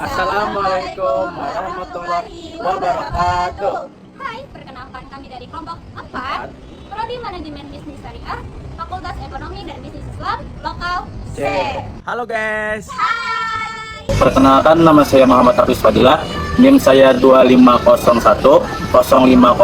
Assalamualaikum warahmatullahi wabarakatuh. Hai, perkenalkan kami dari kelompok 4 Prodi Manajemen Bisnis Syariah, Fakultas Ekonomi dan Bisnis Islam, Lokal C. Halo guys. Hai. Perkenalkan, nama saya Muhammad Hafiz Fadilah. NIM saya 2501 0505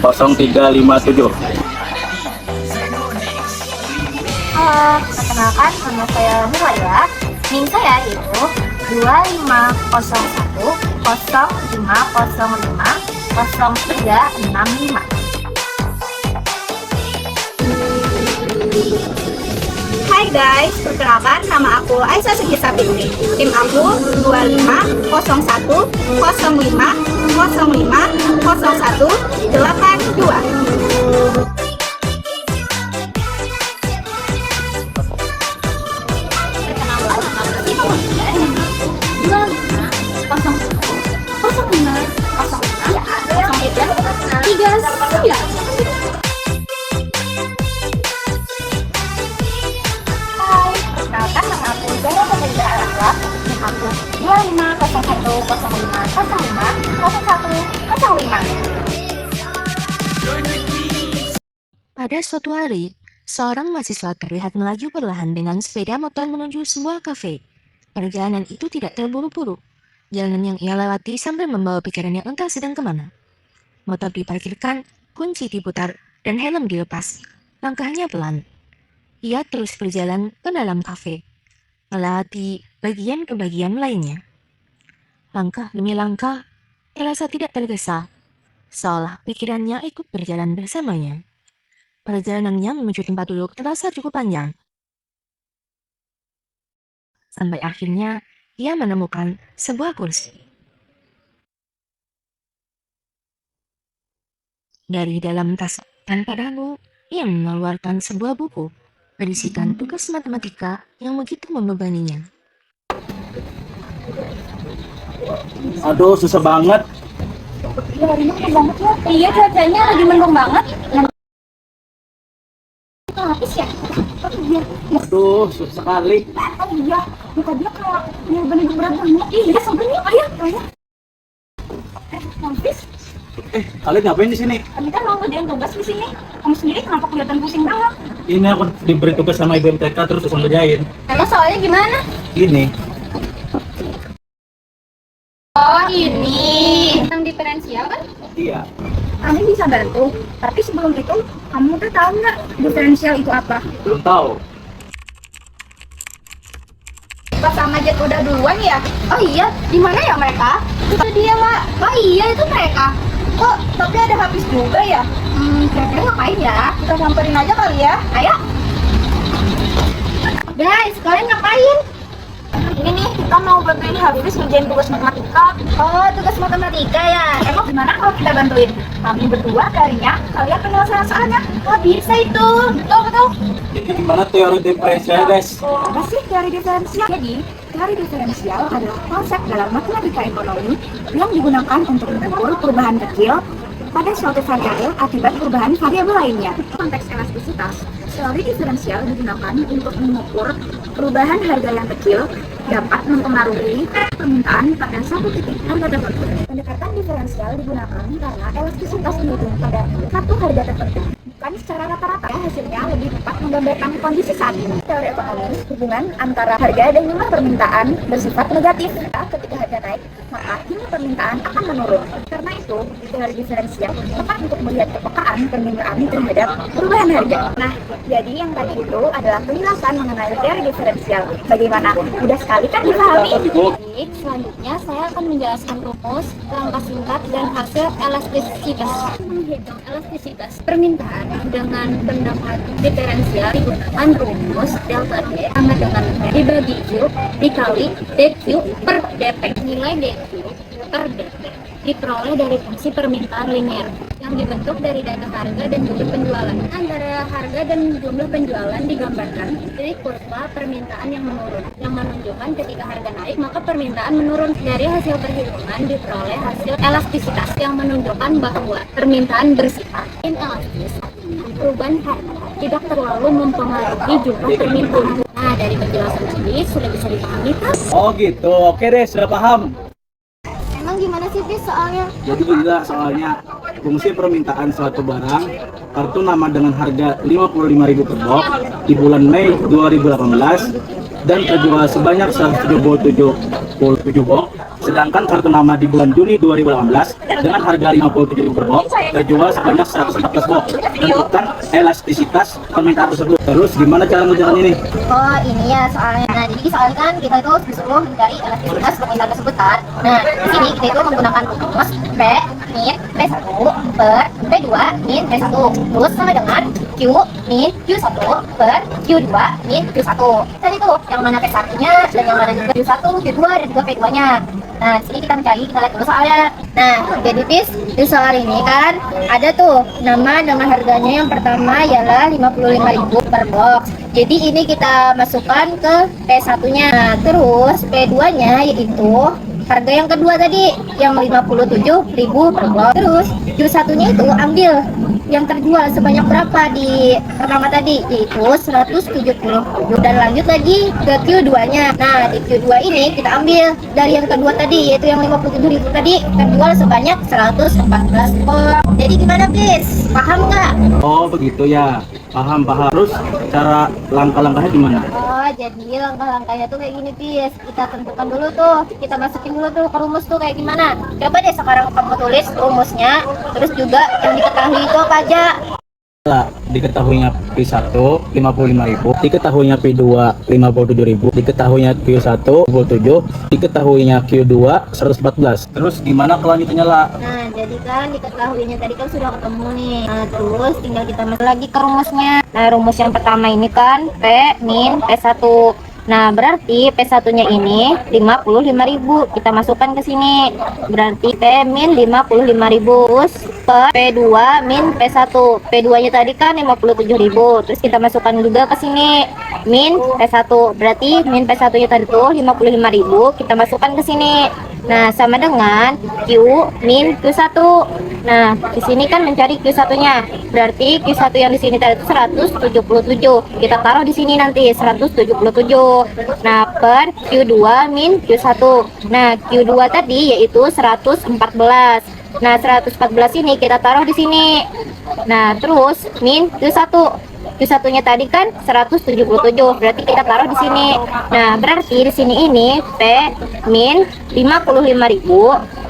0357. Perkenalkan, nama saya Muhaila. NIM saya yaitu 2501 0505 0365. Hai guys, perkenalkan nama aku Aisyah Sugisa Binti. Tim aku 2501 05 05 01 82. Perkenalkan, nama aku Zara Pekerja Arafah. NIM aku 2501 05 05 01 05. Pada suatu hari, seorang mahasiswa terlihat melaju perlahan dengan sepeda motor menuju sebuah kafe. Perjalanan itu tidak terburu-buru. Jalanan yang ia lewati sambil membawa pikirannya entah sedang kemana. Motor diparkirkan, kunci diputar, dan helm dilepas. Langkahnya pelan. Ia terus berjalan ke dalam kafe, melewati bagian ke bagian lainnya. Langkah demi langkah, terasa tidak tergesa, seolah pikirannya ikut berjalan bersamanya. Perjalanannya menuju tempat duduk terasa cukup panjang. Sampai akhirnya, ia menemukan sebuah kursi. Dari dalam tas tanpa ragu, ia mengeluarkan sebuah buku berisikan tugas matematika yang begitu membebaninya. Aduh, susah banget. Ya, hari ini banget ya. Iya, cuacanya lagi mendung banget. Habis ya? Iya. Aduh, susah sekali. Oh iya, muka dia kayak yang bener-bener berat banget. Iya, sebenarnya ayah. Habis. Kalian ngapain di sini? Kami kan mau ngerjain tugas di sini. Kamu sendiri kenapa kelihatan pusing banget? Ini aku diberi tugas sama ibu MTK terus susah ngerjain. Emang soalnya gimana? Ini. Oh ini tentang diferensial kan? Iya. Kami bisa bantu. Tapi sebelum itu, kamu tuh tahu nggak diferensial itu apa? Belum tahu. Pas sama Jet udah duluan ya? Oh iya, di mana ya mereka? Itu dia Mak. Oh iya, itu mereka. Kok tapi ada Hafiz juga ya? Kira-kira ngapain ya? Kita samperin aja kali ya. Ayo. Guys, kalian ngapain? Ini nih, kita mau bantuin Hafiz ngerjain tugas matematika. Oh, tugas matematika ya? Emang gimana kalau kita bantuin? Kami berdua darinya, kalian penyelesaian soalnya. Wah, bisa itu. Betul. Jadi gimana teori diferensial, guys? Apa sih teori diferensial? Jadi, teori diferensial adalah konsep dalam matematika ekonomi yang digunakan untuk mengukur perubahan kecil pada suatu variabel akibat perubahan variabel lainnya. Konteks elastisitas, teori diferensial digunakan untuk mengukur perubahan harga yang kecil dapat mempengaruhi permintaan pada satu titik harga tertentu. Pendekatan diferensial digunakan karena elastisitas dihitung pada satu harga tertentu, bukan secara rata-rata. Hasilnya lebih tepat menggambarkan kondisi saat ini. Teori ekonomi, hubungan antara harga dan jumlah permintaan bersifat negatif. Ketika harga naik, maka jumlah permintaan akan menurun. Karena itu, teori diferensial tepat untuk melihat kepekaan permintaan terhadap perubahan harga. Nah, jadi yang tadi itu adalah penjelasan mengenai teori diferensial. Bagaimana? Mudah sekali kan dipahami? Baik, selanjutnya saya akan menjelaskan rumus, langkah singkat, dan hasil elastisitas. Menghitung elastisitas permintaan dengan pendapat diferensial digunakan rumus delta D sama dengan dibagi Q dikali DQ per DP. Nilai DQ per DP diperoleh dari fungsi permintaan linear yang dibentuk dari data harga dan jumlah penjualan. Antara harga dan jumlah penjualan digambarkan dari kurva permintaan yang menurun, yang menunjukkan ketika harga naik maka permintaan menurun. Dari hasil perhitungan diperoleh hasil elastisitas yang menunjukkan bahwa permintaan bersifat inelastis. Perubahan harga tidak terlalu mempengaruhi jumlah permintaan. Nah, dari penjelasan ini sudah bisa dipahami kan? Oh gitu, oke deh, sudah paham. Emang gimana sih bis soalnya? Jadi ginilah soalnya, fungsi permintaan suatu barang kartu nama dengan harga 55.000 per box di bulan Mei 2018 dan terjual sebanyak 177 box, sedangkan kartu nama di bulan Juni 2018 dengan harga 57.000 per box terjual sebanyak 114 box. Tentukan elastisitas permintaan tersebut. Terus gimana cara mengerjakan ini? Oh ini ya soalnya. Nah jadi soalnya kan kita itu disuruh mencari elastisitas permintaan tersebut kan. Nah di sini kita itu menggunakan rumus P min P1 per P2 min P1 terus sama dengan Q min Q1 per Q2 min Q1. Tadi tuh yang mana P1 nya dan yang mana juga Q1, Q2 dan juga P2 nya. Nah di sini kita mencari, kita lihat dulu soalnya. Nah jadi bis di soal ini kan ada tuh nama dengan harganya yang pertama ialah 55.000 per box. Jadi ini kita masukkan ke P1 nya. Nah, terus P2 nya yaitu harga yang kedua tadi yang 57.000 per box. Terus Q1 nya itu ambil yang terjual sebanyak berapa di pertama tadi, yaitu 177, dan lanjut lagi ke Q2 nya. Nah di Q2 ini kita ambil dari yang kedua tadi, yaitu yang 57.000 tadi terjual sebanyak 114 box. Jadi gimana bis? Paham nggak? Oh begitu ya, paham. Terus cara langkah-langkahnya gimana? Oh jadi langkah-langkahnya tuh kayak gini bis, kita tentukan dulu tuh, kita masukin dulu tuh ke rumus tuh kayak gimana. Coba deh sekarang kamu tulis rumusnya, terus juga yang diketahui itu apa aja. Diketahuinya P1 55.000, diketahuinya P2 57.000, diketahuinya Q1 27, diketahuinya Q2 114. Terus gimana kelanjutannya lah? Nah jadi kan diketahuinya tadi kan sudah ketemu nih. Nah terus tinggal kita masuk lagi ke rumusnya. Nah rumus yang pertama ini kan P min P1. Nah berarti P1 nya ini 55.000, kita masukkan ke sini. Berarti P min 55.000 per P2 min P1. P2 nya tadi kan 57.000, terus kita masukkan juga ke sini min P1. Berarti min P1 nya tadi tuh 55.000, kita masukkan ke sini. Nah sama dengan Q min Q1. Nah di sini kan mencari Q1 nya, berarti Q1 yang di sini tadi 177, kita taruh di sini nanti 177. Nah per Q2 min Q1. Nah Q2 tadi yaitu 114. Nah 114 ini kita taruh di sini. Nah terus min Q1. Q1 nya tadi kan 177, berarti kita taruh di sini. Nah berarti di sini ini P min 55.000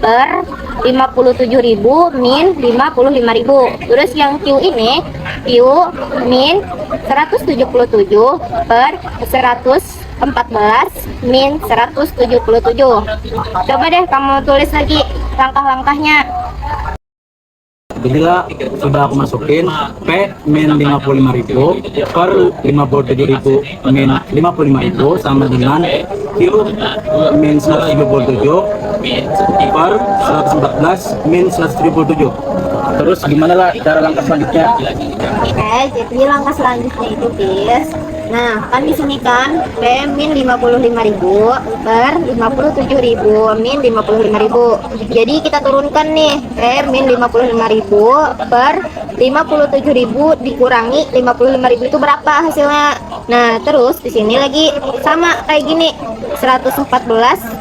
per 57.000 min 55.000. Terus yang Q ini Q min 177 per 114 min 177. Coba deh kamu tulis lagi langkah-langkahnya. Inilah sudah aku masukin P min 55.000 per 57.000 min 55.000 sama dengan Q min 177 per 114 min 177. Terus gimana lah cara langkah selanjutnya? Oke, jadi langkah selanjutnya itu bis. Nah, kan di sini kan P min 55.000 per 57.000 min 55.000. Jadi kita turunkan nih P min 55.000 per 57.000 dikurangi 55.000 itu berapa hasilnya? Nah, terus di sini lagi sama kayak gini. 114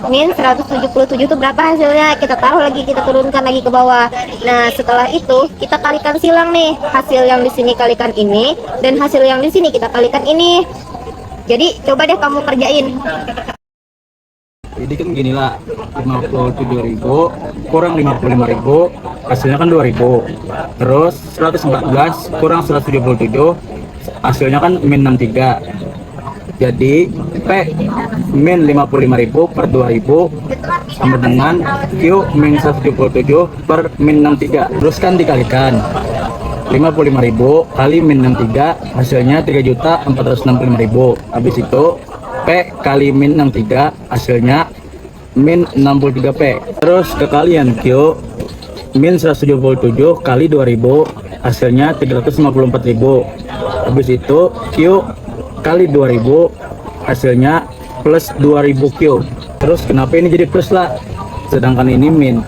min 177 itu berapa hasilnya? Kita taruh lagi, kita turunkan lagi ke bawah. Nah, setelah itu kita kalikan silang nih. Hasil yang di sini kalikan ini dan hasil yang di sini kita kalikan ini. Jadi coba deh kamu kerjain. Jadi kan gini lah, 57.000 kurang 55.000 hasilnya kan 2.000. Terus 114 kurang 177 hasilnya kan min 63. Jadi P min 55.000 per 2.000 sama dengan Q min 177 per min 63. Terus kan dikalikan 55.000 kali min 63 hasilnya 3.465.000. Habis itu P kali min 63 hasilnya min 63P. Terus kekalian Q min 177 kali 2.000 hasilnya 354.000. Habis itu Q kali 2.000 hasilnya plus 2.000 Q. Terus kenapa ini jadi plus lah, sedangkan ini min?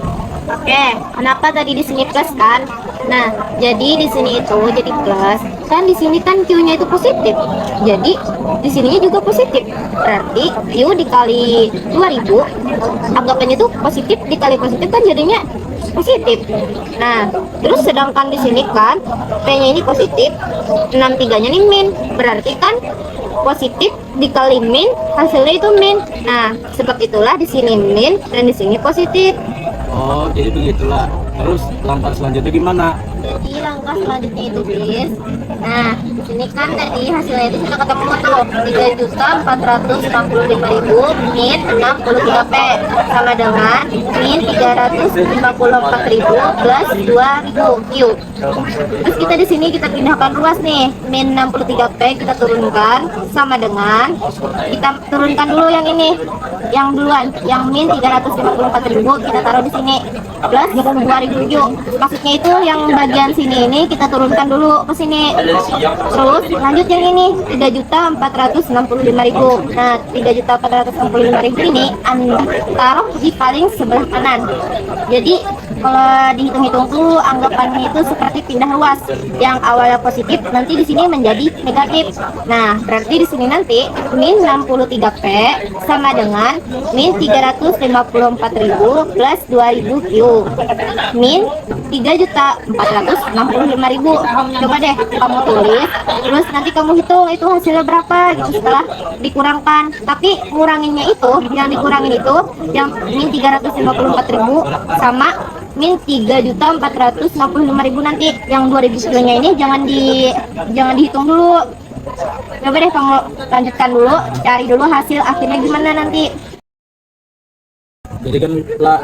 Oke, kenapa tadi di sini plus kan? Nah, jadi di sini itu jadi plus kan di sini kan Q-nya itu positif. Jadi di sininya juga positif. Berarti Q dikali 2000, anggapannya itu positif dikali positif kan jadinya positif. Nah, terus sedangkan di sini kan P-nya ini positif, 63-nya ini min. Berarti kan positif dikali min hasilnya itu min. Nah, sebab itulah di sini min dan di sini positif. Oh, jadi begitulah. Terus langkah selanjutnya gimana? Jadi langkah selanjutnya itu bis. Nah, di sini kan tadi hasilnya itu sudah ketemu tuh 3.465.000 min 63P sama dengan min 354.000 plus 2.000 Q. Terus kita di sini kita pindahkan ruas nih, min 63P kita turunkan sama dengan kita turunkan dulu yang ini, yang duluan, yang min 354.000 kita taruh di sini plus 2.000 Q. Maksudnya itu yang bagian sini ini kita turunkan dulu ke sini. Terus lanjut yang ini 3.465.000. Nah, 3.465.000 ini taruh di paling sebelah kanan. Jadi kalau dihitung-hitung tuh anggapannya itu seperti pindah ruas. Yang awalnya positif nanti di sini menjadi negatif. Nah, berarti di sini nanti min 63P sama dengan min 354.000 plus 2.000 Q. Min 3.465.000. Coba deh kamu tulis, terus nanti kamu hitung itu hasilnya berapa gitu setelah dikurangkan. Tapi nguranginnya itu, yang dikurangin itu yang min 354.000 sama min 3.465.000 nanti. Yang 2.000 kilonya ini jangan dihitung dulu. Coba deh kamu lanjutkan dulu, cari dulu hasil akhirnya gimana nanti. Jadi kan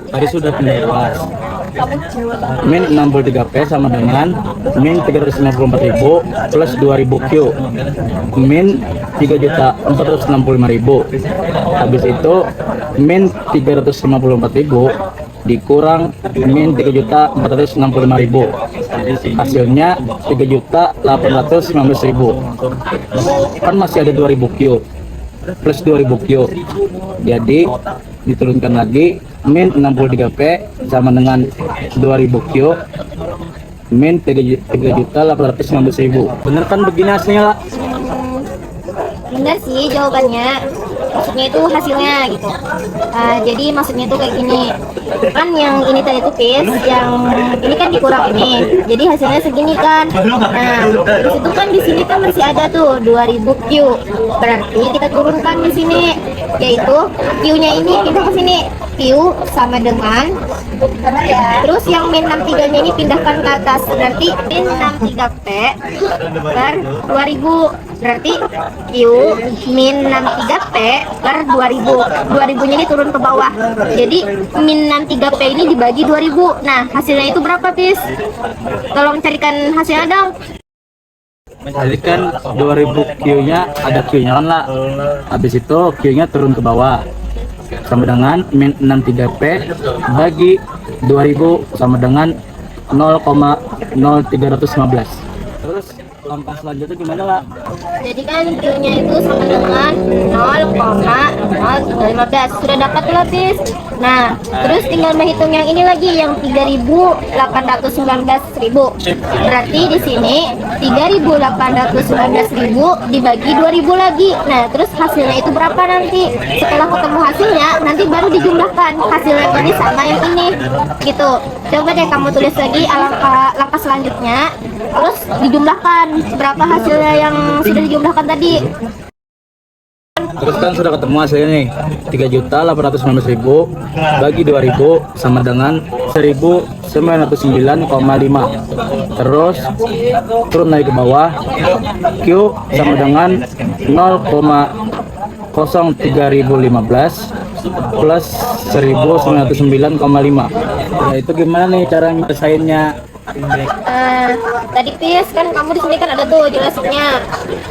tadi sudah pindah ruas. Min 63P sama dengan min 354.000 plus 2.000 Q. Min 3.465.000. Habis itu min 354.000 dikurang min 3.465.000. Hasilnya 3.819.000. Kan masih ada 2.000 Q plus 2.000 Q. Jadi diturunkan lagi min 63P sama dengan 2.000 Q min 3.819.000. Bener kan begini hasilnya lah? Benar sih jawabannya. Maksudnya itu hasilnya gitu. Jadi maksudnya itu kayak gini. Kan yang ini tadi itu pis, yang ini kan dikurang ini. Jadi hasilnya segini kan. Nah, terus itu kan di sini kan masih ada tuh 2.000 Q. Berarti kita turunkan di sini, yaitu Q-nya ini pindah ke sini. Q sama dengan terus yang min 63-nya ini pindahkan ke atas. Berarti min 63P per 2.000. Berarti Q min 63P per 2.000. 2.000-nya ini turun ke bawah. Jadi min 63P ini dibagi 2.000. Nah, hasilnya itu berapa, Pis? Tolong carikan hasilnya dong. Jadi kan 2.000 Q-nya ada Q-nya kan lah. Habis itu Q-nya turun ke bawah. Sama dengan min 63P bagi 2.000 sama dengan 0,0315. Terus langkah selanjutnya gimana lah? Jadi kan Q-nya itu sama dengan 0,0315. Sudah dapat lapis. Nah, terus tinggal menghitung yang ini lagi, yang 3.819.000. Berarti di sini 3.819.000 dibagi 2.000 lagi. Nah, terus hasilnya itu berapa nanti? Setelah ketemu hasilnya, nanti baru dijumlahkan hasilnya ini sama yang ini. Gitu. Coba deh kamu tulis lagi langkah selanjutnya. Terus dijumlahkan berapa hasilnya yang sudah dijumlahkan tadi. Terus kan sudah ketemu hasilnya nih, 3.819.000 bagi 2.000 sama dengan 1.909,5. Terus turun naik ke bawah, Q sama dengan 0,03015 plus 1.909,5. Nah, itu gimana nih cara nyelesainnya? Tadi Pis kan kamu di sini kan ada tuh jelasinnya,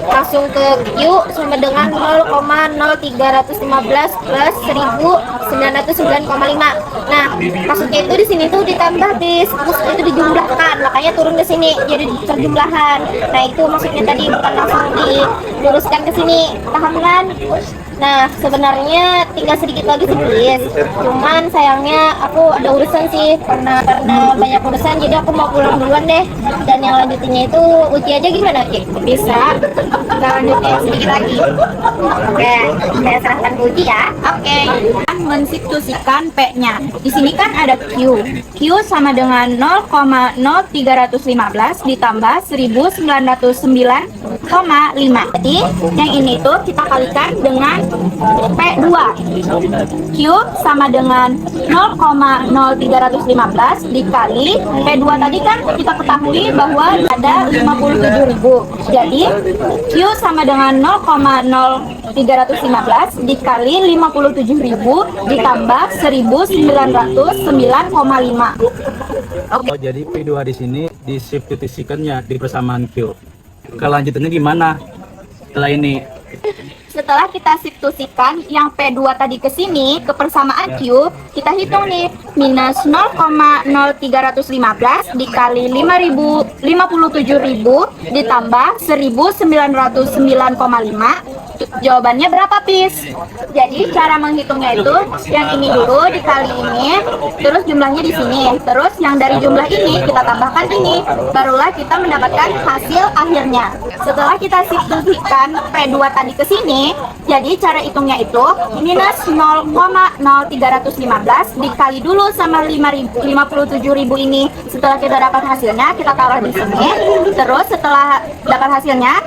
langsung ke Q sama dengan 0,0315 plus 1.909,5. Nah, maksudnya itu di sini tuh ditambah Pis, terus itu dijumlahkan, makanya turun ke sini jadi terjumlahan. Nah, itu maksudnya tadi bukan langsung diluruskan ke sini, paham kan? Nah, sebenarnya tinggal sedikit lagi sih, please. Cuman sayangnya aku ada urusan sih, karena banyak urusan, jadi aku mau pulang duluan deh. Dan yang lanjutinnya itu uji aja gimana, Ki? Bisa. Kita lanjutin sedikit lagi. Oke, saya serahkan ke uji ya. Oke. Mensubstitusikan P-nya. Di sini kan ada Q. Q sama dengan 0,0315 ditambah 1909,5. Jadi, yang ini tuh kita kalikan dengan P2. Q sama dengan 0,0315 dikali P2 tadi kan kita ketahui bahwa ada 57.000. Jadi, Q sama dengan 0,0315 dikali 57.000 ditambah 1909,5. Oh, jadi P2 di sini disubstitusikannya di persamaan Q. Kelanjutannya gimana setelah ini? Setelah kita substitusikan yang P2 tadi ke sini, ke persamaan Q, kita hitung nih, minus 0,0315 dikali 57.000 ditambah 1909,5. Jawabannya berapa, Pis? Jadi cara menghitungnya itu yang ini dulu dikali ini, terus jumlahnya di sini, terus yang dari jumlah ini kita tambahkan ini, barulah kita mendapatkan hasil akhirnya. Setelah kita substitusikan P2 tadi ke sini, jadi cara hitungnya itu minus 0,0315 dikali dulu sama 57.000 ini. Setelah kita dapat hasilnya, kita taruh di sini. Terus setelah dapat hasilnya,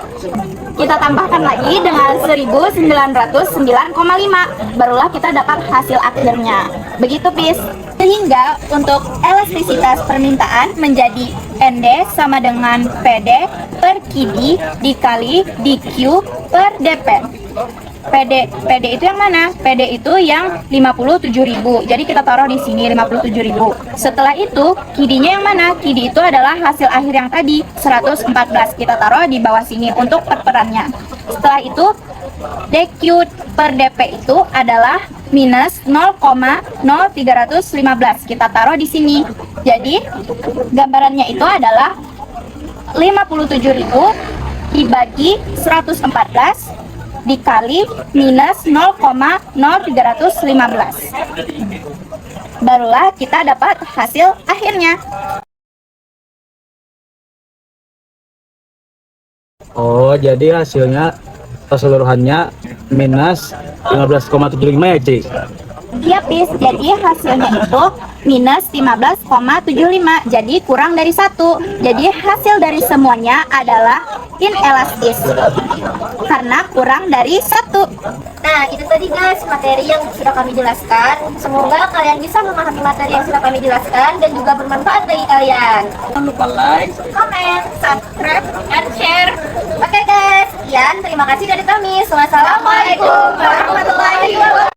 kita tambahkan lagi dengan 1909,5, barulah kita dapat hasil akhirnya. Begitu, Pis. Sehingga untuk elastisitas permintaan menjadi ND sama dengan PD per QD dikali DQ per DP. PD itu yang mana? PD itu yang 57.000. Jadi kita taruh di sini 57.000. Setelah itu, QD-nya yang mana? QD itu adalah hasil akhir yang tadi 114. Kita taruh di bawah sini untuk perperannya. Setelah itu, DQ per DP itu adalah minus 0,0315. Kita taruh di sini. Jadi, gambarannya itu adalah 57.000 dibagi 114 dikali minus 0,0315. Barulah kita dapat hasil akhirnya. Oh, jadi hasilnya keseluruhannya minus 15,75 ya, Ci? Iya, Pis. Jadi hasilnya itu minus 15,75. Jadi kurang dari 1. Jadi hasil dari semuanya adalah inelastis karena kurang dari 1. Nah, itu tadi guys materi yang sudah kami jelaskan. Semoga kalian bisa memahami materi yang sudah kami jelaskan dan juga bermanfaat bagi kalian. Jangan lupa like, Comment, subscribe, dan share. Oke guys, sekian. Terima kasih dari kami. Wassalamualaikum warahmatullahi wabarakatuh.